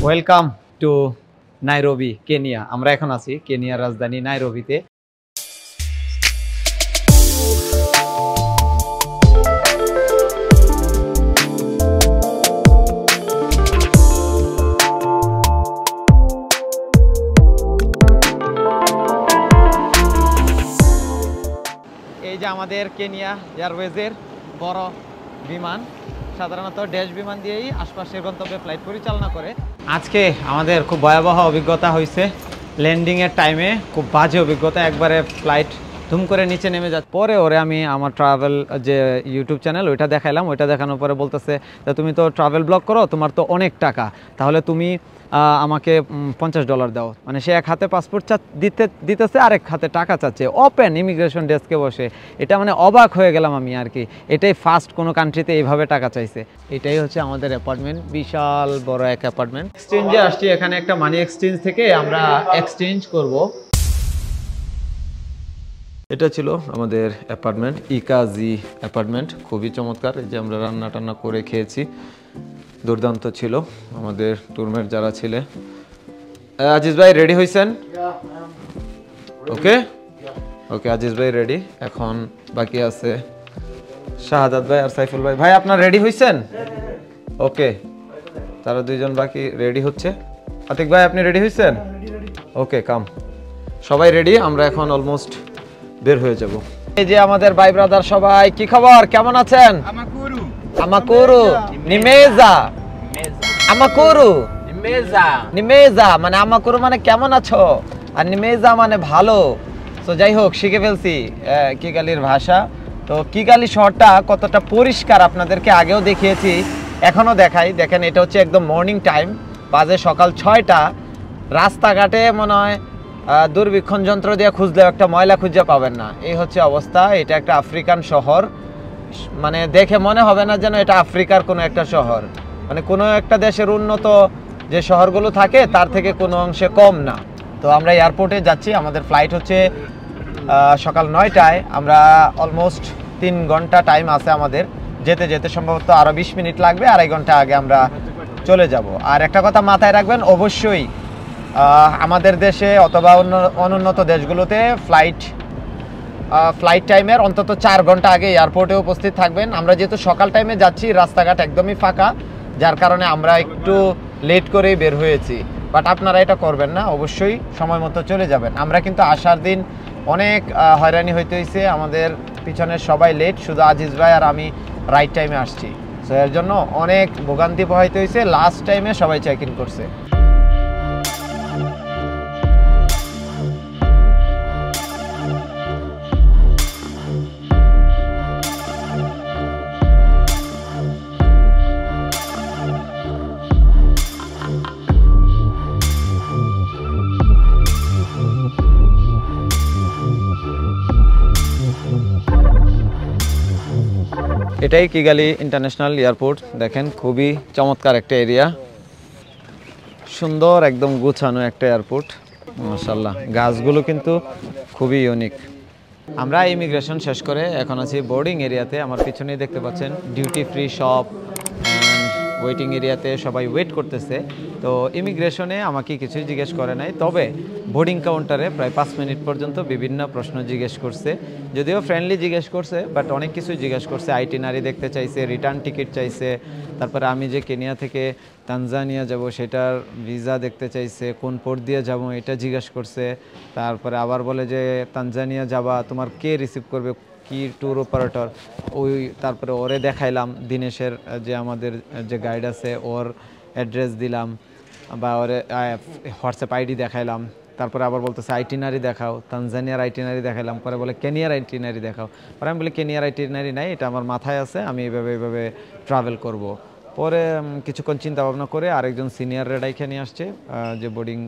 Welcome to Nairobi, Kenya. আমরা এখন আছি কেনিয়ার রাজধানী নাইরোবিতে। এই যে আমাদের কেনিয়া এয়ারওয়েজের বড় বিমান, সাধারণত ড্যাশ বিমান দিয়েই আশপাশের গন্তব্যে ফ্লাইট পরিচালনা করে। আজকে আমাদের খুব ভয়াবহ অভিজ্ঞতা হয়েছে। ল্যান্ডিংয়ের টাইমে খুব বাজে অভিজ্ঞতা, একবারে ফ্লাইট ধুম করে নিচে নেমে যাচ্ছে। পরে ওরে আমি আমার ট্রাভেল যে ইউটিউব চ্যানেল ওইটা দেখাইলাম, ওইটা দেখানোর পরে বলতেছে তুমি তো ট্রাভেল ব্লগ করো, তোমার তো অনেক টাকা, তাহলে তুমি আমাকে $50 দাও। মানে সে এক হাতে পাসপোর্ট দিতেছে, আরেক হাতে টাকা চাচ্ছে ওপেন ইমিগ্রেশন ডেস্কে বসে। এটা মানে অবাক হয়ে গেলাম আমি আর কি। এটাই ফার্স্ট কোনো কান্ট্রিতে এইভাবে টাকা চাইছে। এটাই হচ্ছে আমাদের অ্যাপার্টমেন্ট, বিশাল বড় এক অ্যাপার্টমেন্ট। এক্সচেঞ্জে আসছি, এখানে একটা মানি এক্সচেঞ্জ থেকে আমরা এক্সচেঞ্জ করব। এটা ছিল আমাদের অ্যাপার্টমেন্ট, ইকাজি অ্যাপার্টমেন্ট, খুবই চমৎকার। এই যে আমরা রান্না টান্না করে খেয়েছি, দুর্দান্ত ছিল। আমাদের টুরমেট যারা ছিলেন, আজিজ ভাই রেডি হয়েছেন? ওকে ওকে, আজিজ ভাই রেডি। এখন বাকি আছে শাহাদাত ভাই আর সাইফুল ভাই। ভাই আপনার রেডি হয়েছেন? ওকে, তারা দুইজন বাকি রেডি হচ্ছে। আতিক ভাই আপনি রেডি হয়েছেন? ওকে, কাম। সবাই রেডি, আমরা এখন অলমোস্ট বের হয়ে যাব। এই যে আমাদের ভাই ব্রাদার সবাই, কি খবর, কেমন আছেন? আমাকুরু নিমেজা, আমাকুরু নিমেজা মানে আমাকুরু মানে কেমন আছো, আর নিমেজা মানে ভালো। তো যাই হোক, শিখে ফেলছি কিগালির ভাষা। তো কিগালি শহরটা কতটা পরিষ্কার আপনাদেরকে আগেও দেখিয়েছি, এখনো দেখাই। দেখেন, এটা হচ্ছে একদম মর্নিং টাইম, বাজে সকাল 6টা। রাস্তাঘাটে মনে হয় দূরবীক্ষণ যন্ত্র দিয়ে খুঁজলেও একটা ময়লা খুঁজে পাবেন না, এই হচ্ছে অবস্থা। এটা একটা আফ্রিকান শহর, মানে দেখে মনে হবে না যেন এটা আফ্রিকার কোনো একটা শহর। মানে কোনো একটা দেশের উন্নত যে শহরগুলো থাকে তার থেকে কোনো অংশে কম না। তো আমরা এয়ারপোর্টে যাচ্ছি, আমাদের ফ্লাইট হচ্ছে সকাল 9টায়। আমরা অলমোস্ট 3 ঘন্টা টাইম আছে আমাদের, যেতে যেতে সম্ভবত আরও 20 মিনিট লাগবে, 2.5 ঘন্টা আগে আমরা চলে যাব। আর একটা কথা মাথায় রাখবেন, অবশ্যই আমাদের দেশে অথবা অনুন্নত দেশগুলোতে ফ্লাইট টাইমের অন্তত 4 ঘন্টা আগে এয়ারপোর্টে উপস্থিত থাকবেন। আমরা যেহেতু সকাল টাইমে যাচ্ছি, রাস্তাঘাট একদমই ফাঁকা, যার কারণে আমরা একটু লেট করেই বের হয়েছি। বাট আপনারা এটা করবেন না, অবশ্যই সময় মতো চলে যাবেন। আমরা কিন্তু আসার দিন অনেক হয়রানি হইতে হয়েছে, আমাদের পিছনের সবাই লেট, শুধু আজিজ ভাই আর আমি রাইট টাইমে আসছি। সো এর জন্য অনেক ভোগান্তি পোহাইতে হয়েছে, লাস্ট টাইমে সবাই চেক ইন করছে। এটাই কিগালি ইন্টারন্যাশনাল এয়ারপোর্ট। দেখেন, খুবই চমৎকার একটা এরিয়া, সুন্দর একদম গুছানো একটা এয়ারপোর্ট, মাশাআল্লাহ। গাছগুলো কিন্তু খুবই ইউনিক। আমরা ইমিগ্রেশন শেষ করে এখন আছি বোর্ডিং এরিয়াতে। আমার পিছনেই দেখতে পাচ্ছেন ডিউটি ফ্রি শপ, ওয়েটিং এরিয়াতে সবাই ওয়েট করতেছে। তো ইমিগ্রেশনে আমাকে কিছুই জিজ্ঞেস করে নাই, তবে বোর্ডিং কাউন্টারে প্রায় 5 মিনিট পর্যন্ত বিভিন্ন প্রশ্ন জিজ্ঞেস করছে, যদিও ফ্রেন্ডলি জিজ্ঞেস করছে, বাট অনেক কিছুই জিজ্ঞেস করছে। আইটিনারি দেখতে চাইছে, রিটার্ন টিকিট চাইছে, তারপরে আমি যে কেনিয়া থেকে তানজানিয়া যাব সেটার ভিসা দেখতে চাইছে, কোন পোর্ট দিয়ে যাব এটা জিজ্ঞেস করছে। তারপরে আবার বলে যে তানজানিয়া যাবা, তোমার কে রিসিভ করবে, কি ট্যুর অপারেটর, ওই তারপরে ওরে দেখাইলাম দিনেশের যে আমাদের যে গাইড আছে, ওর অ্যাড্রেস দিলাম বা ওরে হোয়াটসঅ্যাপ আইডি দেখাইলাম। তারপরে আবার বলতেছে আইটিনারি দেখাও, তানজানিয়ার আইটিনারি দেখাইলাম। পরে বলে কেনিয়ার আইটিনারি দেখাও। পরে আমি বলি কেনিয়ার আইটিনারি নাই, এটা আমার মাথায় আছে, আমি এইভাবে ট্রাভেল করব। পরে কিছুক্ষণ চিন্তা ভাবনা করে আরেকজন সিনিয়র রেডাইকে নিয়ে আসছে, যে বোর্ডিং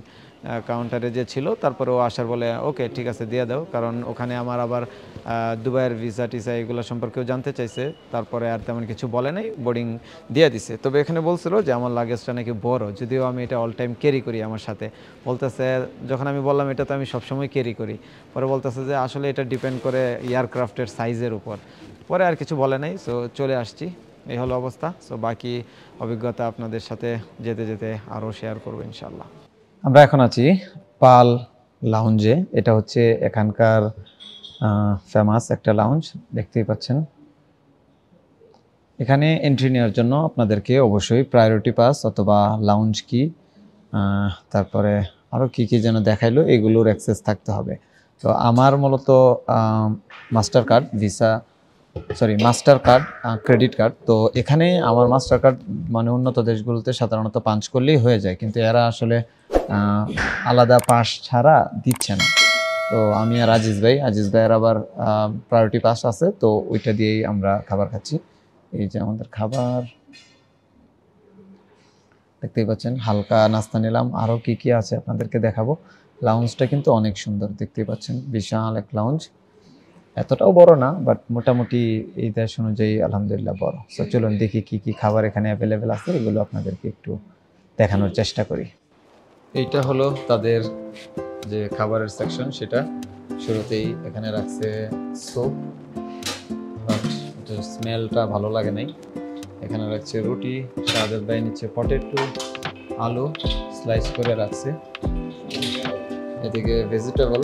কাউন্টারে যে ছিল। তারপরে ও আসার বলে ওকে ঠিক আছে দিয়ে দাও, কারণ ওখানে আমার আবার দুবাইয়ের ভিসা টিসা এগুলো সম্পর্কেও জানতে চাইছে। তারপরে আর তেমন কিছু বলে নাই, বোর্ডিং দিয়ে দিছে। তবে এখানে বলছিল যে আমার লাগেজটা নাকি বড়, যদিও আমি এটা অল টাইম ক্যারি করি আমার সাথে। বলতেছে, যখন আমি বললাম এটা তো আমি সবসময় ক্যারি করি, পরে বলতেছে যে আসলে এটা ডিপেন্ড করে এয়ারক্রাফটের সাইজের উপর। পরে আর কিছু বলে নাই, সো চলে আসছি। এই হলো অবস্থা। সো বাকি অভিজ্ঞতা আপনাদের সাথে যেতে যেতে আরও শেয়ার করবো ইনশাল্লাহ। আমরা এখন আছি পাল লাউঞ্জে। এটা হচ্ছে এখানকার ফেমাস একটা লাউঞ্জ, দেখতেই পাচ্ছেন। এখানে এন্ট্রি নেওয়ার জন্য আপনাদেরকে অবশ্যই প্রায়োরিটি পাস অথবা লাউঞ্জ কি, তারপরে আরও কী কী যেন দেখাইলো, এগুলোর অ্যাক্সেস থাকতে হবে। তো আমার মূলত মাস্টার কার্ড ক্রেডিট কার্ড। তো এখানে আমার মাস্টার কার্ড মানে উন্নত দেশগুলোতে সাধারণত পাঞ্চ করলেই হয়ে যায়, কিন্তু এরা আসলে আলাদা পাস ছাড়া দিচ্ছে না। তো আমি আর আজিজ ভাইয়ের আবার প্রায়োরিটি পাস আছে, তো ওইটা দিয়েই আমরা খাবার খাচ্ছি। এই যে আমাদের খাবার দেখতেই পাচ্ছেন, হালকা নাস্তা নিলাম। আরও কি কি আছে আপনাদেরকে দেখাবো। লাউঞ্জটা কিন্তু অনেক সুন্দর, দেখতেই পাচ্ছেন, বিশাল এক লাউঞ্জ। এতটাও বড় না, বাট মোটামুটি এই দেশ অনুযায়ী আলহামদুলিল্লাহ বড়। সো চলুন দেখি কি কি খাবার এখানে অ্যাভেলেবেল আছে, এগুলো আপনাদেরকে একটু দেখানোর চেষ্টা করি। এইটা হলো তাদের যে খাবারের সেকশন, সেটা শুরুতেই এখানে রাখছে স্যুপ, বাট এটার স্মেলটা ভালো লাগে নাই। এখানে রাখছে রুটি, শাহাদাত ভাই নিচ্ছে পটেটো, আলু স্লাইস করে রাখছে। এদিকে ভেজিটেবল,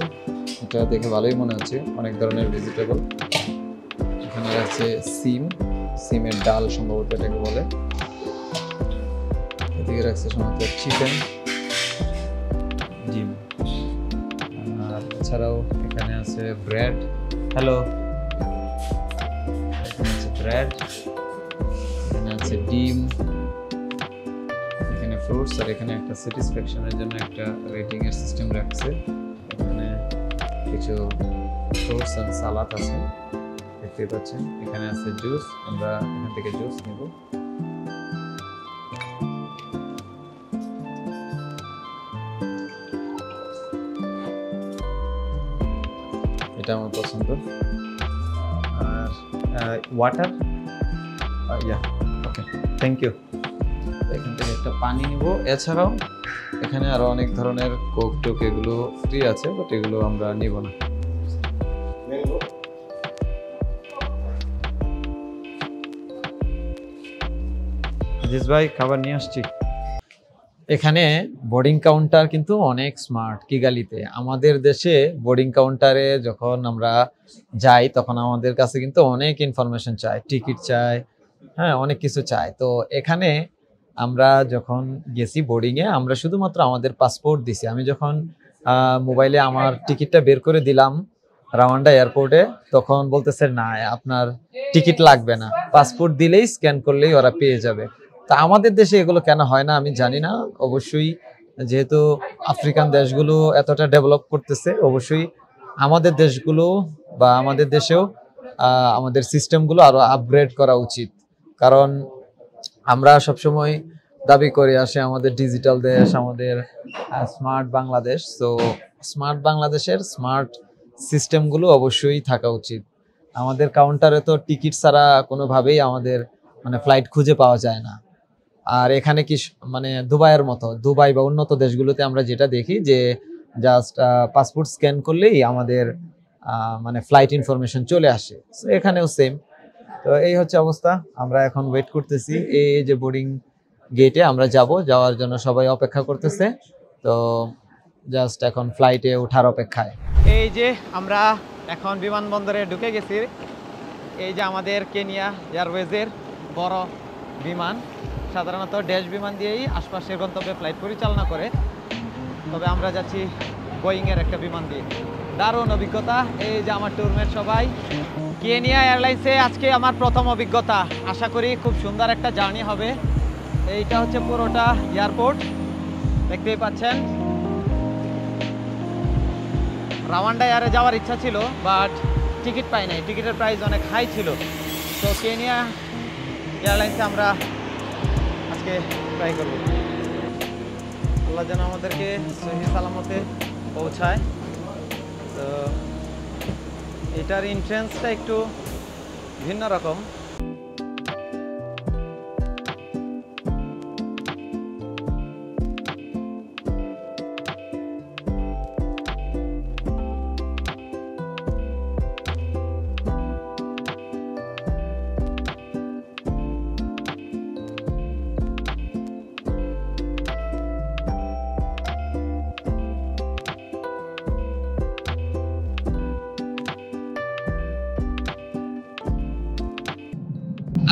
এটা দেখে ভালোই মনে হচ্ছে, অনেক ধরনের ভেজিটেবল। এখানে রাখছে সিমের ডাল সম্ভবত এটাকে বলে। এদিকে রাখছে সম্ভবত চিকেন, ডিম। আর এছাড়াও এখানে আছে ব্রেড, এখানে আছে ব্রেড, এখানে আছে ডিম, এখানে ফ্রুটস, আর এখানে একটা স্যাটিসফ্যাকশনের জন্য একটা রেটিং এর সিস্টেম রাখছে। এখানে কিছু ফ্রুটস এন্ড সালাদ আছে, দেখতেই পাচ্ছেন। এখানে আছে জুস, আমরা এখান থেকে জুস নেব। এটা আমার পছন্দ। আর ওয়াটার, ওকে, থ্যাংক ইউ। এখান থেকে একটা পানি নিব। এছাড়াও এখানে আরো অনেক ধরনের কোক টোক এগুলো ফ্রি আছে, বাট এগুলো আমরা নিব না। আজিজ ভাই খাবার নিয়ে আসছি। এখানে বোর্ডিং কাউন্টার কিন্তু অনেক স্মার্ট কিগালিতে। আমাদের দেশে বোর্ডিং কাউন্টারে যখন আমরা যাই তখন আমাদের কাছে কিন্তু অনেক ইনফরমেশন চাই, টিকিট চাই, হ্যাঁ অনেক কিছু চাই। তো এখানে আমরা যখন গেছি বোর্ডিংয়ে, আমরা শুধুমাত্র আমাদের পাসপোর্ট দিছি। আমি যখন মোবাইলে আমার টিকিটটা বের করে দিলাম রাওয়ান্ডা এয়ারপোর্টে, তখন বলতেছে না আপনার টিকিট লাগবে না, পাসপোর্ট দিলেই স্ক্যান করলেই ওরা পেয়ে যাবে। তা আমাদের দেশে এগুলো কেন হয় না আমি জানি না। অবশ্যই যেহেতু আফ্রিকান দেশগুলো এতটা ডেভেলপ করতেছে, অবশ্যই আমাদের দেশগুলো বা আমাদের দেশেও আমাদের সিস্টেমগুলো আরো আপগ্রেড করা উচিত। কারণ আমরা সবসময় দাবি করে আসি আমাদের ডিজিটাল দেশ, আমাদের স্মার্ট বাংলাদেশ। তো স্মার্ট বাংলাদেশের স্মার্ট সিস্টেমগুলো অবশ্যই থাকা উচিত। আমাদের কাউন্টারে তো টিকিট ছাড়া কোনোভাবেই আমাদের মানে ফ্লাইট খুঁজে পাওয়া যায় না। আর এখানে কি মানে দুবাইয়ের মতো, দুবাই বা উন্নত দেশগুলোতে আমরা যেটা দেখি যে জাস্ট পাসপোর্ট স্ক্যান করলেই আমাদের মানে ফ্লাইট ইনফরমেশন চলে আসে। এখানেও সেম। তো এই হচ্ছে অবস্থা। আমরা এখন ওয়েট করতেছি, এই যে বোর্ডিং গেটে আমরা যাওয়ার জন্য সবাই অপেক্ষা করতেছে। তো জাস্ট এখন ফ্লাইটে ওঠার অপেক্ষায়। এই যে আমরা এখন বিমানবন্দরে ঢুকে গেছি। এই যে আমাদের কেনিয়া এয়ারওয়েজের বড় বিমান, সাধারণত ড্যাশ বিমান দিয়েই আশপাশের গন্তব্যে ফ্লাইট পরিচালনা করে, তবে আমরা যাচ্ছি বোয়িংয়ের একটা বিমান দিয়ে। দারুণ অভিজ্ঞতা। এই যে আমার ট্যুরমেট সবাই। কেনিয়া এয়ারলাইন্সে আজকে আমার প্রথম অভিজ্ঞতা, আশা করি খুব সুন্দর একটা জার্নি হবে। এইটা হচ্ছে পুরোটা এয়ারপোর্ট, দেখতেই পাচ্ছেন। রাওয়ান্ডা এয়ারে যাওয়ার ইচ্ছা ছিল, বাট টিকিট পাই নাই, টিকিটের প্রাইস অনেক হাই ছিল। তো কেনিয়া এয়ারলাইন্সে আমরা আজকে ট্রাই করব। আল্লাহ যেন আমাদেরকে সহি সালামতে পৌঁছায়। তো এটার এন্ট্রান্সটা একটু ভিন্ন রকম।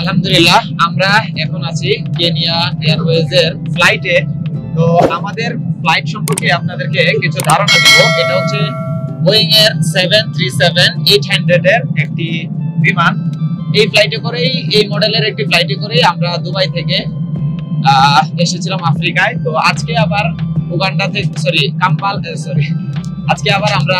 আলহামদুলিল্লাহ আমরা এখন আছি কেনিয়া এয়ারওয়েজ এর ফ্লাইটে। তো আমাদের ফ্লাইট সম্পর্কে আপনাদেরকে কিছু ধারণা দেব। এটা হচ্ছে বোয়িং এর 737-800 এর একটি বিমান। এই ফ্লাইটে করেই, এই মডেলের একটি ফ্লাইটে করেই আমরা দুবাই থেকে এসেছিলাম আফ্রিকায়। তো আজকে আবার উগান্ডা থেকে আজকে আবার আমরা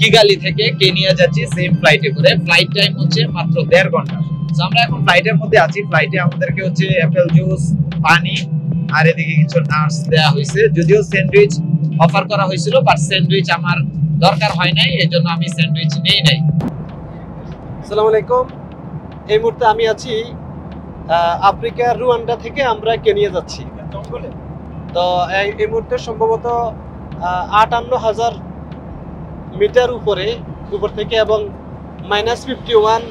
কিগালি থেকে কেনিয়া যাচ্ছি সেম ফ্লাইটে করে। ফ্লাইট টাইম হচ্ছে মাত্র 1.5 ঘন্টা। তো আমরা এখন ফ্লাইটের মধ্যে আছি। ফ্লাইটে আমাদেরকে হচ্ছে অ্যাপেল জুস, পানি আর এদিকে কিছু নাটস দেওয়া হয়েছে। যদিও স্যান্ডউইচ অফার করা হয়েছিল, বাট স্যান্ডউইচ আমার দরকার হয় নাই, এজন্য আমি স্যান্ডউইচ নেই নাই। আসসালামু আলাইকুম। এই মুহূর্তে আমি আছি আফ্রিকার রুয়ান্ডা থেকে আমরা কেনিয়া যাচ্ছি। তো এই মুহূর্তে সম্ভবত 58,000 মিটার উপর থেকে এবং -51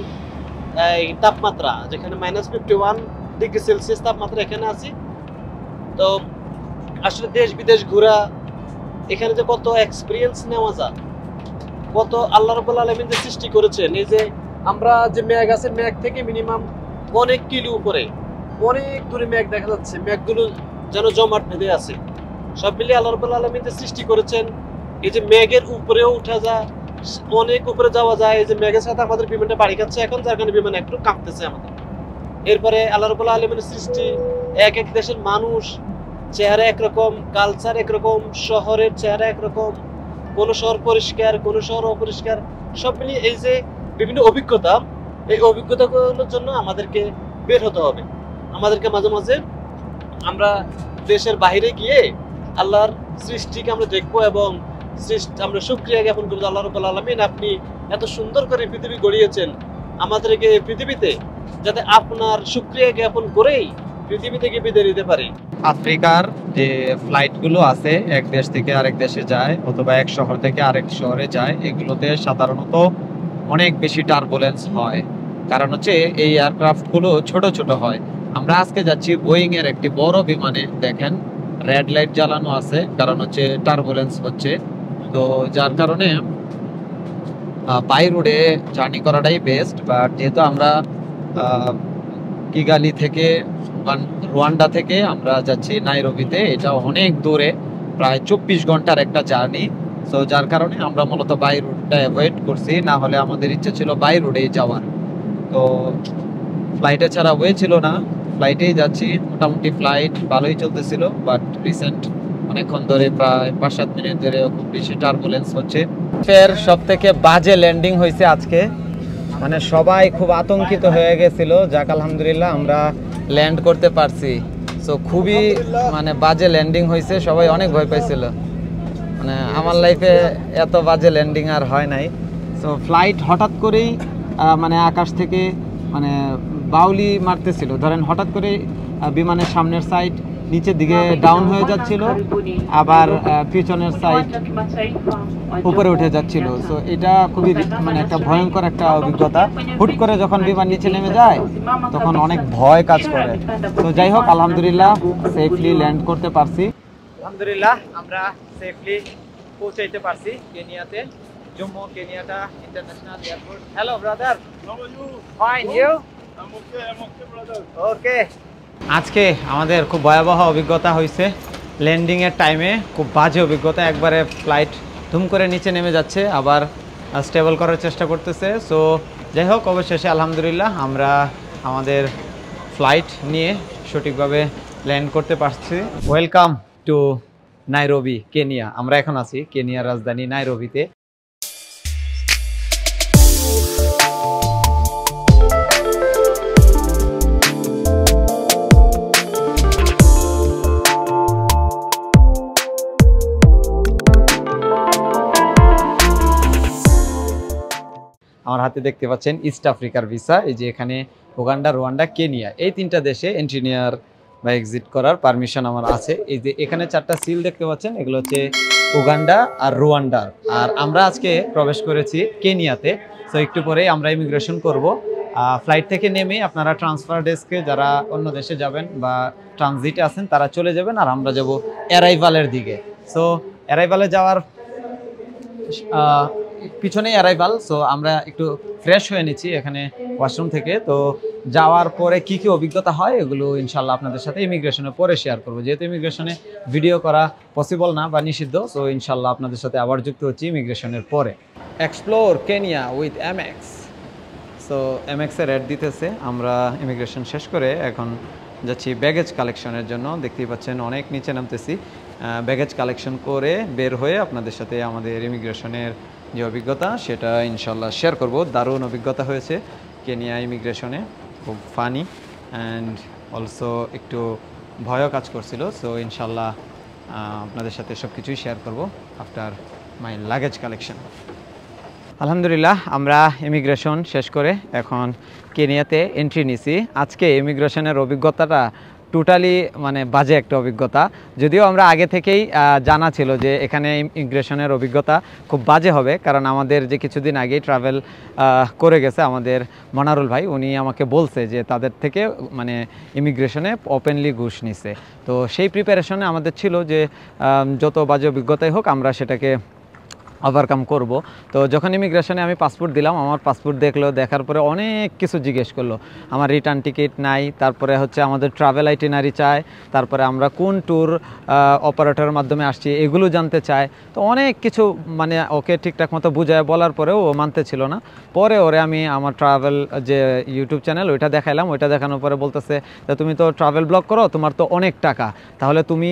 তাপমাত্রা, যেখানে -51 ডিগ্রি সেলসিয়াস তাপমাত্রা এখানে আছি। তো আসলে দেশ বিদেশ ঘোরা, এখানে যে কত এক্সপিরিয়েন্স নেওয়া যায়, কত আল্লাহ রাব্বুল আলামিন যে সৃষ্টি করেছেন। এই যে আমরা যে মেঘ আছে, মেঘ থেকে মিনিমাম অনেক কিলো উপরে, অনেক দূরে মেঘ দেখা যাচ্ছে। মেঘগুলো যেন জমাট বেঁধে আছে। সব মিলিয়ে আল্লাহ রাব্বুল আলামিন যে সৃষ্টি করেছেন, এই যে মেঘের উপরেও উঠা যায়, অনেক উপরে যাওয়া যায়। এই যে মেঘের সাথে আমাদের বিমানটা বাড়ি খাচ্ছে এখন, যার কারণে বিমান একটু কাঁপতেছে আমাদের। এরপরে আল্লাহ রাব্বুল আলামিনের সৃষ্টি, এক এক দেশের মানুষ, চেহারা একরকম, কালচার একরকম, শহরের চেহারা একরকম, কোনো শহর পরিষ্কার, কোনো শহর অপরিষ্কার। সব মিলিয়ে এই যে বিভিন্ন অভিজ্ঞতা, এই অভিজ্ঞতাগুলোর জন্য আমাদেরকে বের হতে হবে। আমাদেরকে মাঝে মাঝে আমরা দেশের বাইরে গিয়ে আল্লাহর সৃষ্টিকে আমরা দেখবো এবং আমরা শুকরিয়া জ্ঞাপন করবো। আল্লাহ রাব্বুল আলামিন, আপনি এত সুন্দর করে পৃথিবী গড়িয়েছেন, আমাদেরকে পৃথিবীতে যাতে আপনার শুকরিয়া জ্ঞাপন করেই পৃথিবী থেকে বিদায় নিতে পারি। আফ্রিকার যে ফ্লাইটগুলো আছে, এক দেশ থেকে আরেক দেশে যায় অথবা এক শহর থেকে আরেক শহরে যায়, এগুলোতে সাধারণত অনেক বেশি টার্বুলেন্স হয়। কারণ হচ্ছে এই এয়ারক্রাফটগুলো ছোট ছোট হয়। আমরা আজকে যাচ্ছি বোয়িং এর একটি বড় বিমানে। দেখেন রেড লাইট জ্বালানো আছে, কারণ হচ্ছে টার্বুলেন্স হচ্ছে। তো যার কারণে বাই রোডে জার্নি করাটাই বেস্ট। বাট যেহেতু আমরা কিগালি থেকে, রুয়ান্ডা থেকে আমরা যাচ্ছি নাইরোবিতে, এটা অনেক দূরে, প্রায় 24 ঘন্টার একটা জার্নি। সো যার কারণে আমরা মূলত বাই রোডটা অ্যাভয়েড করছি। না হলে আমাদের ইচ্ছে ছিল বাই রোডেই যাওয়ার। তো ফ্লাইটে ছাড়া হয়েছিল না, ফ্লাইটেই যাচ্ছি। মোটামুটি ফ্লাইট ভালোই চলতেছিল, বাট রিসেন্ট অনেকক্ষণ ধরে, প্রায় 5-7 মিনিট ধরে খুব বেশি টার্বুলেন্স হচ্ছে। ফের সব থেকে বাজে ল্যান্ডিং হয়েছে আজকে, মানে সবাই খুব আতঙ্কিত হয়ে গেছিল। যাক আলহামদুলিল্লাহ আমরা ল্যান্ড করতে পারছি। সো খুবই মানে বাজে ল্যান্ডিং হয়েছে, সবাই অনেক ভয় পাইছিল। মানে আমার লাইফে এত বাজে ল্যান্ডিং আর হয় নাই। সো ফ্লাইট হঠাৎ করেই মানে আকাশ থেকে মানে বাউলি মারতেছিল। ধরেন হঠাৎ করে বিমানের সামনের সাইড নিচের দিকে ডাউন হয়ে যাচ্ছিল, আবার পিছনের সাইড উপরে উঠে যাচ্ছিল। সো এটা খুবই মানে একটা ভয়ঙ্কর একটা অভিজ্ঞতা। হুট করে যখন বিমান নিচে নেমে যায় তখন অনেক ভয় কাজ করে। তো যাই হোক আলহামদুলিল্লাহ সেফলি ল্যান্ড করতে পারছি। আলহামদুলিল্লাহ আমরা সেফলি পৌঁছাইতে পারছি কেনিয়াতে, Jomo Kenyatta international airport. Hello brother, how are you? Fine, you? I am okay brother. Okay. আজকে আমাদের খুব ভয়াবহ অভিজ্ঞতা হয়েছে ল্যান্ডিং এর টাইমে, খুব বাজে অভিজ্ঞতা। একবারে ফ্লাইট ধুম করে নিচে নেমে যাচ্ছে, আবার স্টেবল করার চেষ্টা করতেছে। সো যাই হোক অবশেষে আলহামদুলিল্লাহ আমরা আমাদের ফ্লাইট নিয়ে সঠিকভাবে ল্যান্ড করতে পারছি। Welcome to Nairobi, Kenya. আমরা এখন আছি কেনিয়ার রাজধানী নাইরোবিতে। আমার হাতে দেখতে পাচ্ছেন ইস্ট আফ্রিকার ভিসা। এই যে এখানে উগান্ডা, রুয়ান্ডা, কেনিয়া, এই 3টা দেশে এন্ট্রি নেওয়ার বা এক্সিট করার পারমিশন আমার আছে। এই যে এখানে 4টা সিল দেখতে পাচ্ছেন, এগুলো হচ্ছে উগান্ডা আর রুয়ান্ডার। আর আমরা আজকে প্রবেশ করেছি কেনিয়াতে। সো একটু পরেই আমরা ইমিগ্রেশন করব। ফ্লাইট থেকে নেমে আপনারা ট্রান্সফার ডেস্কে, যারা অন্য দেশে যাবেন বা ট্রানজিটে আছেন তারা চলে যাবেন, আর আমরা যাব অ্যারাইভালের দিকে। সো অ্যারাইভালে যাওয়ার পিছনেই অ্যারাইভাল। সো আমরা একটু ফ্রেশ হয়ে নিচ্ছি এখানে ওয়াশরুম থেকে। তো যাওয়ার পরে কি কি অভিজ্ঞতা হয় এগুলো ইনশাল্লাহ আপনাদের সাথে ইমিগ্রেশনের পরে শেয়ার করবো, যেহেতু ইমিগ্রেশনে ভিডিও করা পসিবল না বা নিষিদ্ধ। সো ইনশাল্লাহ আপনাদের সাথে আবার যুক্ত হচ্ছি ইমিগ্রেশনের পরে। Explore Kenya with MX. So এমএক্সের অ্যাড দিতেছে। আমরা ইমিগ্রেশন শেষ করে এখন যাচ্ছি ব্যাগেজ কালেকশনের জন্য। দেখতেই পাচ্ছেন অনেক নিচে নামতেছি, ব্যাগেজ কালেকশন করে বের হয়ে আপনাদের সাথে আমাদের ইমিগ্রেশনের যে অভিজ্ঞতা সেটা ইনশাল্লাহ শেয়ার করব। দারুণ অভিজ্ঞতা হয়েছে কেনিয়া ইমিগ্রেশনে, খুব ফানি অ্যান্ড অলসো একটু ভয়ও কাজ করছিল। সো ইনশাল্লাহ আপনাদের সাথে সব কিছুই শেয়ার করব আফটার মাই লাগেজ কালেকশন। আলহামদুলিল্লাহ আমরা ইমিগ্রেশন শেষ করে এখন কেনিয়াতে এন্ট্রি নিছি। আজকে ইমিগ্রেশনের অভিজ্ঞতাটা টোটালি মানে বাজে একটা অভিজ্ঞতা, যদিও আমরা আগে থেকেই জানা ছিল যে এখানে ইমিগ্রেশনের অভিজ্ঞতা খুব বাজে হবে, কারণ আমাদের যে কিছুদিন আগেই ট্রাভেল করে গেছে আমাদের মনারুল ভাই, উনি আমাকে বলছে যে তাদের থেকে মানে ইমিগ্রেশনে ওপেনলি ঘুষ নিছে। তো সেই প্রিপারেশনে আমাদের ছিল যে যত বাজে অভিজ্ঞতাই হোক আমরা সেটাকে ওভারকাম করব। তো যখন ইমিগ্রেশনে আমি পাসপোর্ট দিলাম, আমার পাসপোর্ট দেখলো, দেখার পরে অনেক কিছু জিজ্ঞেস করলো। আমার রিটার্ন টিকিট নাই, তারপরে হচ্ছে আমাদের ট্রাভেল আইটিনারি চায়, তারপরে আমরা কোন ট্যুর অপারেটরের মাধ্যমে আসছি এগুলো জানতে চায়। তো অনেক কিছু মানে ওকে ঠিকঠাক মতো বুঝায় বলার পরেও ও মানতে ছিল না। পরে ওরে আমি আমার ট্রাভেল যে ইউটিউব চ্যানেল ওইটা দেখাইলাম, ওইটা দেখানোর পরে বলতেছে যে তুমি তো ট্রাভেল ব্লগ করো, তোমার তো অনেক টাকা, তাহলে তুমি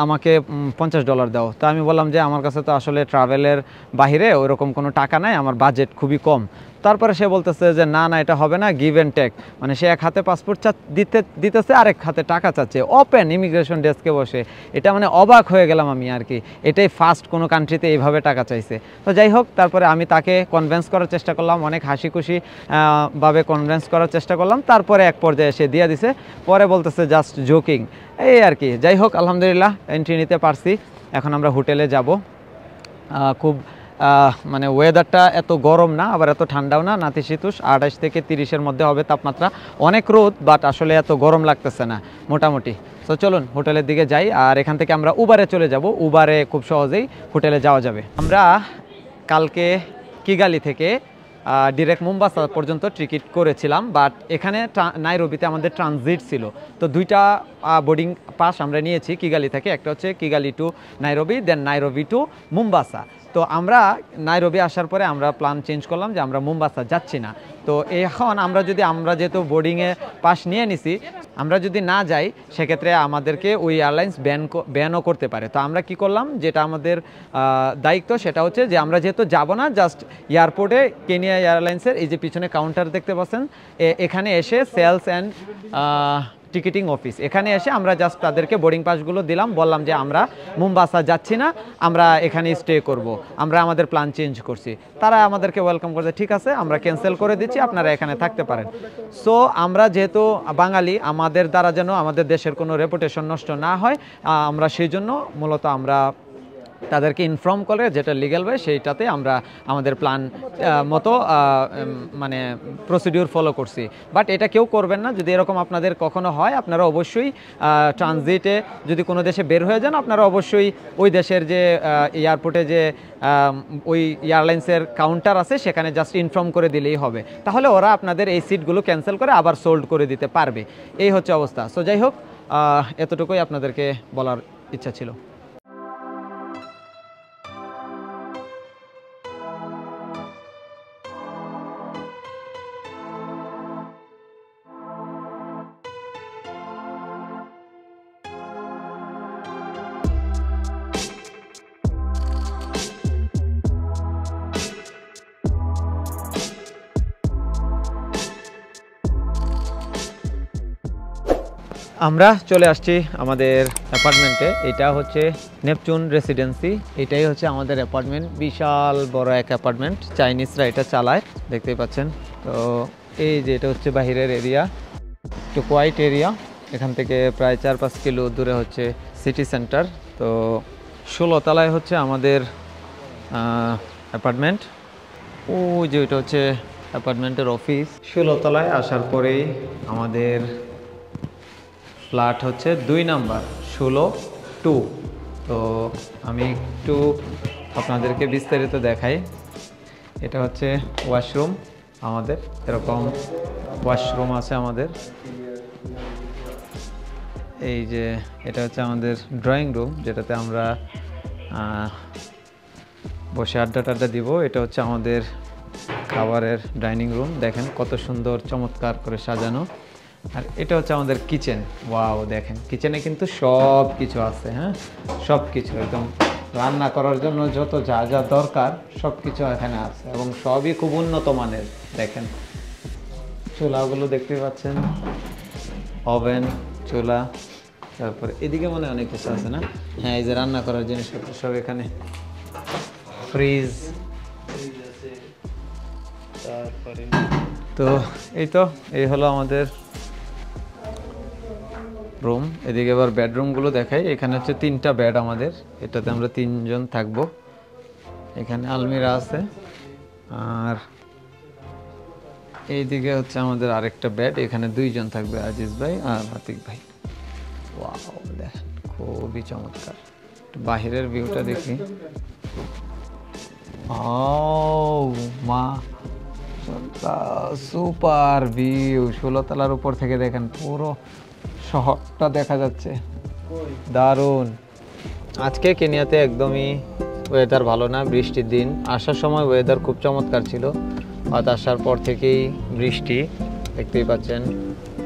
আমাকে $50 দাও। তো আমি বললাম যে আমার কাছে তো আসলে ট্রাভেলের বাহিরে ওইরকম কোনো টাকা নাই, আমার বাজেট খুবই কম। তারপরে সে বলতেছে যে না না এটা হবে না, গিভ অ্যান্ড টেক, মানে সে এক হাতে পাসপোর্ট দিতেছে আরেক হাতে টাকা চাচ্ছে ওপেন ইমিগ্রেশন ডেস্কে বসে। এটা মানে অবাক হয়ে গেলাম আমি আর কি, এটাই ফার্স্ট কোনো কান্ট্রিতে এইভাবে টাকা চাইছে। তো যাই হোক, তারপরে আমি তাকে কনভিন্স করার চেষ্টা করলাম, অনেক হাসি খুশি ভাবে কনভিন্স করার চেষ্টা করলাম। তারপরে এক পর্যায়ে সে দিয়ে দিছে, পরে বলতেছে জাস্ট জোকিং, এই আর কি। যাই হোক আলহামদুলিল্লাহ এন্ট্রি নিতে পারছি। এখন আমরা হোটেলে যাব। খুব মানে ওয়েদারটা এত গরম না আবার এত ঠান্ডাও না, নাতিশীতোষ 28 থেকে 30-এর মধ্যে হবে তাপমাত্রা। অনেক রোদ, বাট আসলে এত গরম লাগতেছে না মোটামুটি। তো চলুন হোটেলের দিকে যাই, আর এখান থেকে আমরা উবারে চলে যাব। উবারে খুব সহজেই হোটেলে যাওয়া যাবে। আমরা কালকে কিগালি থেকে ডিরেক্ট মোম্বাসা পর্যন্ত টিকিট করেছিলাম, বাট এখানে নাইরোবিতে আমাদের ট্রানজিট ছিল। তো দুইটা বোর্ডিং পাস আমরা নিয়েছি কিগালি থেকে, একটা হচ্ছে কিগালি টু নাইরোবি, দেন নাইরোবি টু মোম্বাসা। তো আমরা নাইরোবি আসার পরে আমরা প্ল্যান চেঞ্জ করলাম যে আমরা মোম্বাসা যাচ্ছি না। তো এখন আমরা যেহেতু বোর্ডিংয়ে পাস নিয়ে নিছি, আমরা যদি না যাই সেক্ষেত্রে আমাদেরকে ওই এয়ারলাইন্স ব্যানও করতে পারে। তো আমরা কি করলাম, যেটা আমাদের দায়িত্ব সেটা হচ্ছে যে আমরা যেহেতু যাব না, জাস্ট এয়ারপোর্টে কেনিয়া এয়ারলাইন্সের এই যে পিছনে কাউন্টার দেখতে পাচ্ছেন, এখানে এসে সেলস অ্যান্ড টিকিটিং অফিস, এখানে এসে আমরা জাস্ট তাদেরকে বোর্ডিং পাসগুলো দিলাম, বললাম যে আমরা মোম্বাসা যাচ্ছি না, আমরা এখানে স্টে করব, আমরা আমাদের প্ল্যান চেঞ্জ করছি। তারা আমাদেরকে ওয়েলকাম করছে, ঠিক আছে আমরা ক্যান্সেল করে দিচ্ছি, আপনারা এখানে থাকতে পারেন। সো আমরা যেহেতু বাঙালি, আমাদের দ্বারা যেন আমাদের দেশের কোনো রেপুটেশন নষ্ট না হয়, আমরা সেই জন্য মূলত আমরা তাদেরকে ইনফর্ম করে যেটা লিগ্যাল ওয়ে সেইটাতে আমরা আমাদের প্ল্যান মতো মানে প্রসিডিউর ফলো করছি। বাট এটা কেউ করবেন না। যদি এরকম আপনাদের কখনো হয়, আপনারা অবশ্যই ট্রানজিটে যদি কোনো দেশে বের হয়ে যান, আপনারা অবশ্যই ওই দেশের যে এয়ারপোর্টে যে ওই এয়ারলাইন্সের কাউন্টার আছে সেখানে জাস্ট ইনফর্ম করে দিলেই হবে, তাহলে ওরা আপনাদের এই সিটগুলো ক্যান্সেল করে আবার সোল্ড করে দিতে পারবে। এই হচ্ছে অবস্থা। সো যাই হোক, এতটুকুই আপনাদেরকে বলার ইচ্ছা ছিল। আমরা চলে আসছি আমাদের অ্যাপার্টমেন্টে। এটা হচ্ছে নেপচুন রেসিডেন্সি, এটাই হচ্ছে আমাদের অ্যাপার্টমেন্ট। বিশাল বড় এক অ্যাপার্টমেন্ট, চাইনিজরা এটা চালায়, দেখতেই পাচ্ছেন। তো এই যে এটা হচ্ছে বাহিরের এরিয়া, একটু কোয়াইট এরিয়া। এখান থেকে প্রায় 4-5 কিলো দূরে হচ্ছে সিটি সেন্টার। তো 16 তলায় হচ্ছে আমাদের অ্যাপার্টমেন্ট। ওই যে এটা হচ্ছে অ্যাপার্টমেন্টের অফিস। 16 তলায় আসার পরেই আমাদের ফ্ল্যাট হচ্ছে 2 নাম্বার 16-2। তো আমি একটু আপনাদেরকে বিস্তারিত দেখাই। এটা হচ্ছে ওয়াশরুম আমাদের, এরকম ওয়াশরুম আছে আমাদের। এই যে এটা হচ্ছে আমাদের ড্রয়িং রুম, যেটাতে আমরা বসে আড্ডা টাড্ডা দিব। এটা হচ্ছে আমাদের খাবারের ডাইনিং রুম, দেখেন কত সুন্দর চমৎকার করে সাজানো। আর এটা হচ্ছে আমাদের কিচেন। ওয়াও, দেখেন কিচেনে কিন্তু সব কিছু আছে, হ্যাঁ সব কিছু একদম রান্না করার জন্য যত যা যা দরকার সব কিছু এখানে আছে, এবং সবই খুব উন্নত মানের। দেখেন চুলাগুলো দেখতে পাচ্ছেন, ওভেন, চুলা, তারপরে এদিকে মনে অনেক কিছু আছে না? হ্যাঁ, এই যে রান্না করার জিনিসপত্র সব এখানে, ফ্রিজ। তো এই হলো আমাদের রুম। এদিকে এবার বেডরুমগুলো দেখাই। এখানে হচ্ছে 3টা বেড আমাদের, এটাতে আমরা 3 জন থাকবো। এখানে আলমিরা আছে, আর এইদিকে হচ্ছে আমাদের আরেকটা বেড, এখানে 2 জন থাকবে, আজিজ ভাই আর আতিক ভাই। ওয়াও, দেখেন খুবই চমৎকার। বাহিরের ভিউটা দেখি। ও মা, সুপার ভিউ। 16 তলার উপর থেকে দেখেন পুরো শহরটা দেখা যাচ্ছে, দারুণ। আজকে কেনিয়াতে একদমই ওয়েদার ভালো না, বৃষ্টির দিন। আসার সময় ওয়েদার খুব চমৎকার ছিল, হয়তো আসার পর থেকেই বৃষ্টি, দেখতেই পাচ্ছেন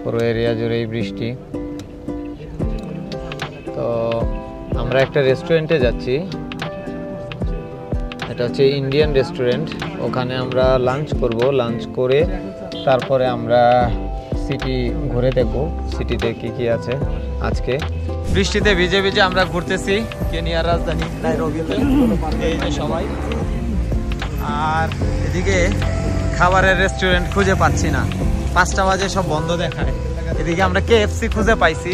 পুরো এরিয়া জুড়েই বৃষ্টি। তো আমরা একটা রেস্টুরেন্টে যাচ্ছি, এটা হচ্ছে ইন্ডিয়ান রেস্টুরেন্ট। ওখানে আমরা লাঞ্চ করব, লাঞ্চ করে তারপরে আমরা সিটি ঘুরে দেখবো, সিটিতে কি কি আছে। আজকে বৃষ্টিতে ভিজে ভিজে আমরা ঘুরতেছি কেনিয়ার রাজধানী নাইরোবিতে, এই যে সবাই। আর এদিকে খাবারের রেস্টুরেন্ট খুঁজে পাচ্ছি না, 5টা বাজে সব বন্ধ দেখায়। এদিকে আমরা KFC খুঁজে পাইছি,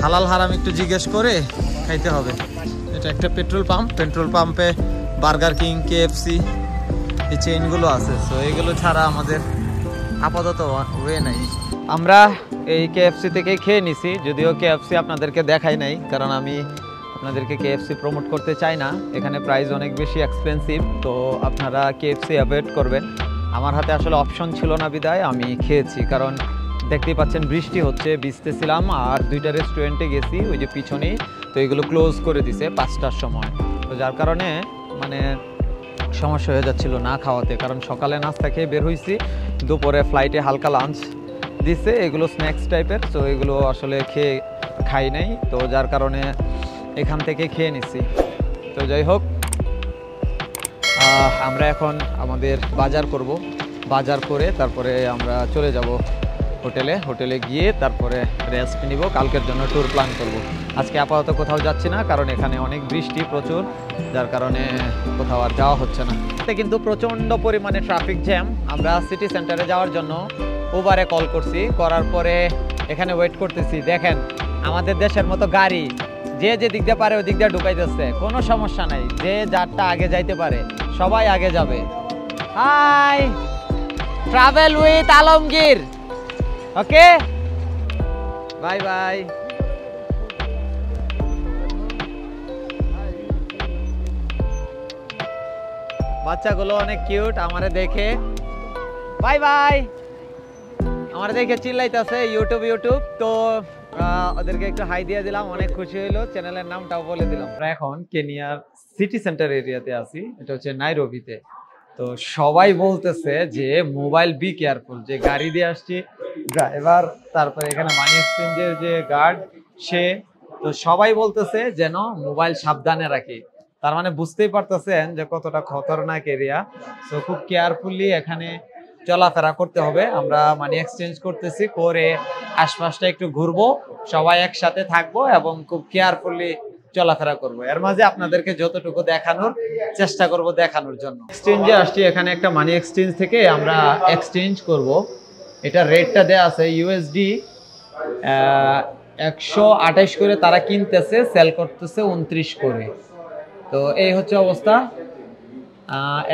হালাল হারাম একটু জিজ্ঞেস করে খাইতে হবে। এটা একটা পেট্রোল পাম্প, পেট্রোল পাম্পে বার্গার কিং, KFC এই চেইনগুলো আছে। সো এইগুলো ছাড়া আমাদের আপাতত ওয়ে নাই। আমরা এই KFC থেকেই খেয়ে নিছি, যদিও KFC আপনাদেরকে দেখাই নাই, কারণ আমি আপনাদেরকে KFC প্রমোট করতে চাই না। এখানে প্রাইস অনেক বেশি এক্সপেন্সিভ, তো আপনারা KFC অ্যাভয়েড করবেন। আমার হাতে আসলে অপশন ছিল না বিদায় আমি খেয়েছি, কারণ দেখতেই পাচ্ছেন বৃষ্টি হচ্ছে, ভিজতেছিলাম। আর 2টা রেস্টুরেন্টে গেছি ওই যে পিছনেই, তো এগুলো ক্লোজ করে দিছে 5টার সময়। তো যার কারণে মানে সমস্যা হয়ে যাচ্ছিল না খাওয়াতে, কারণ সকালে নাস্তা খেয়ে বের হয়েছি, দুপুরে ফ্লাইটে হালকা লাঞ্চ দিছে, এগুলো স্ন্যাক্স টাইপের। তো এগুলো আসলে খাই নাই, তো যার কারণে এখান থেকে খেয়ে নিছি। তো যাই হোক, আমরা এখন আমাদের বাজার করব, বাজার করে তারপরে আমরা চলে যাব হোটেলে গিয়ে তারপরে রেস্ট নিব, কালকের জন্য ট্যুর প্ল্যান করব। আজকে আপাতত কোথাও যাচ্ছি না, কারণ এখানে অনেক বৃষ্টি প্রচুর, যার কারণে কোথাও আর যাওয়া হচ্ছে না। কিন্তু প্রচণ্ড পরিমাণে ট্রাফিক জ্যাম। আমরা সিটি সেন্টারে যাওয়ার জন্য উবারে কল করছি, করার পরে এখানে ওয়েট করতেছি। দেখেন আমাদের দেশের মতো গাড়ি যে দিক দিয়ে পারে ওই দিক দিয়ে ঢুকাইতেছে, কোনো সমস্যা নাই, যে যারটা আগে যাইতে পারে সবাই আগে যাবে। Hi, travel with Alamgir, okay bye bye. বাচ্চাগুলো অনেক কিউট, আমারে দেখে বাই বাই, আমারে দেখে চিল্লাইতেছে ইউটিউব। তো ওদেরকে একটু হাই দিয়ে দিলাম, অনেক খুশি হইলো, চ্যানেলের নামটাও বলে দিলাম। আমরা এখন কেনিয়ার সিটি সেন্টার এরিয়াতে আছি, এটা হচ্ছে নাইরোবিতে। তো সবাই বলতেছে যে মোবাইল বি কেয়ারফুল, যে গাড়ি দিয়ে আসছি ড্রাইভার, তারপরে এখানে মানি এক্সচেঞ্জের যে গার্ড সে, তো সবাই বলতেছে যেন মোবাইল সাবধানে রাখি। তার মানে বুঝতেই পারতেছেন যে কতটা খতরনাক এরিয়া। তো খুব কেয়ারফুলি এখানে চলাফেরা করতে হবে। আমরা মানি এক্সচেঞ্জ করতেছি, করে আশপাশটা একটু ঘুরবো, সবাই একসাথে থাকবো এবং খুব কেয়ারফুলি চলাফেরা করবো। এর মাঝে আপনাদেরকে যতটুকু দেখানোর চেষ্টা করব দেখানোর জন্য। এক্সচেঞ্জে আসছি, এখানে একটা মানি এক্সচেঞ্জ থেকে আমরা এক্সচেঞ্জ করব। এটা রেটটা দেয়া আছে USD 128 করে তারা কিনতেছে, সেল করতেছে 29 করে। তো এই হচ্ছে অবস্থা।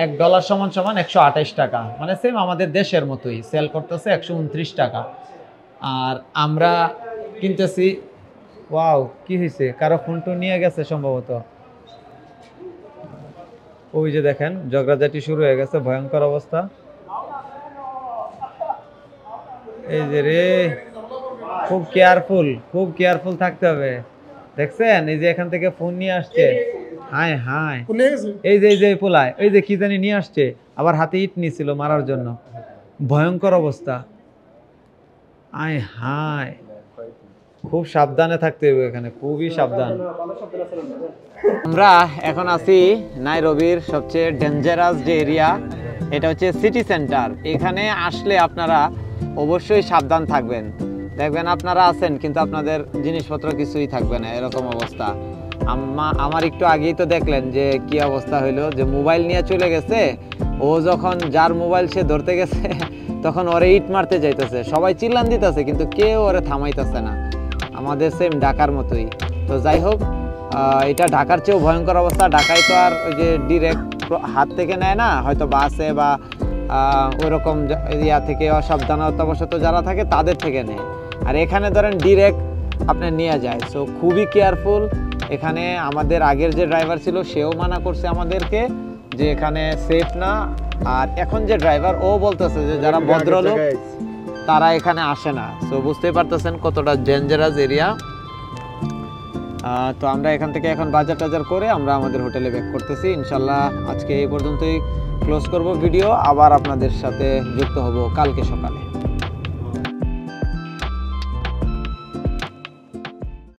$1 সমান 128 টাকা, মানে সেম আমাদের দেশের মতোই, সেল করতেছে 129 টাকা। আর আমরা কিনতেছি। ওয়াও, কি হয়েছে? কারো ফোন টোন নিয়ে গেছে সম্ভবত। ওই যে দেখেন ঝগড়াঝাটি শুরু হয়ে গেছে, ভয়ঙ্কর অবস্থা। এই যে রে, খুব কেয়ারফুল থাকতে হবে। দেখছেন এই যে এখান থেকে ফোন নিয়ে আসছে, হায় হায়, এই যে পোলায় এই যে কি জানি নিয়ে আসছে, আবার হাতে ইট নিছিল মারার জন্য, ভয়ঙ্কর অবস্থা। আয় হায়, খুব সাবধানে থাকতে হবে এখানে, খুবই সাবধান। আমরা এখন আছি নাইরোবির সবচেয়ে ডেঞ্জারাস যে এরিয়া, এটা হচ্ছে সিটি সেন্টার। এখানে আসলে আপনারা অবশ্যই সাবধান থাকবেন। দেখবেন আপনারা আছেন কিন্তু আপনাদের জিনিসপত্র কিছুই থাকবে না, এরকম অবস্থা। আমার একটু আগেই তো দেখলেন যে কি অবস্থা হইলো, যে মোবাইল নিয়ে চলে গেছে, ও যখন যার মোবাইল সে ধরতে গেছে তখন ওরে ইট মারতে যাইতেছে, সবাই চিল্লান দিতেছে কিন্তু কেউ ওরে থামাইতেছে না। আমাদের সেম ঢাকার মতোই। তো যাই হোক, এটা ঢাকার চেয়েও ভয়ঙ্কর অবস্থা। ঢাকায় তো আর ওই যে ডিরেক্ট হাত থেকে নেয় না, হয়তো বাসে বা ওইরকম ইয়া থেকে অসাবধানতাবশত যারা থাকে তাদের থেকে নেয়, আর এখানে ধরেন ডিরেক্ট আপনি নিয়ে যায়। সো খুবই কেয়ারফুল। এখানে আমাদের আগের যে ড্রাইভার ছিল সেও মানা করছে আমাদেরকে যে এখানে সেফ না, আর এখন যে ড্রাইভার ও বলতেছে যে যারা ভদ্রলোক তারা এখানে আসে না। সো বুঝতেই পারতেছেন কতটা ডেঞ্জারাস এরিয়া। তো আমরা এখান থেকে এখন বাজার টাজার করে আমরা আমাদের হোটেলে ব্যাক করতেছি। ইনশাল্লাহ আজকে এই পর্যন্তই ক্লোজ করব ভিডিও, আবার আপনাদের সাথে যুক্ত হব কালকে সকালে।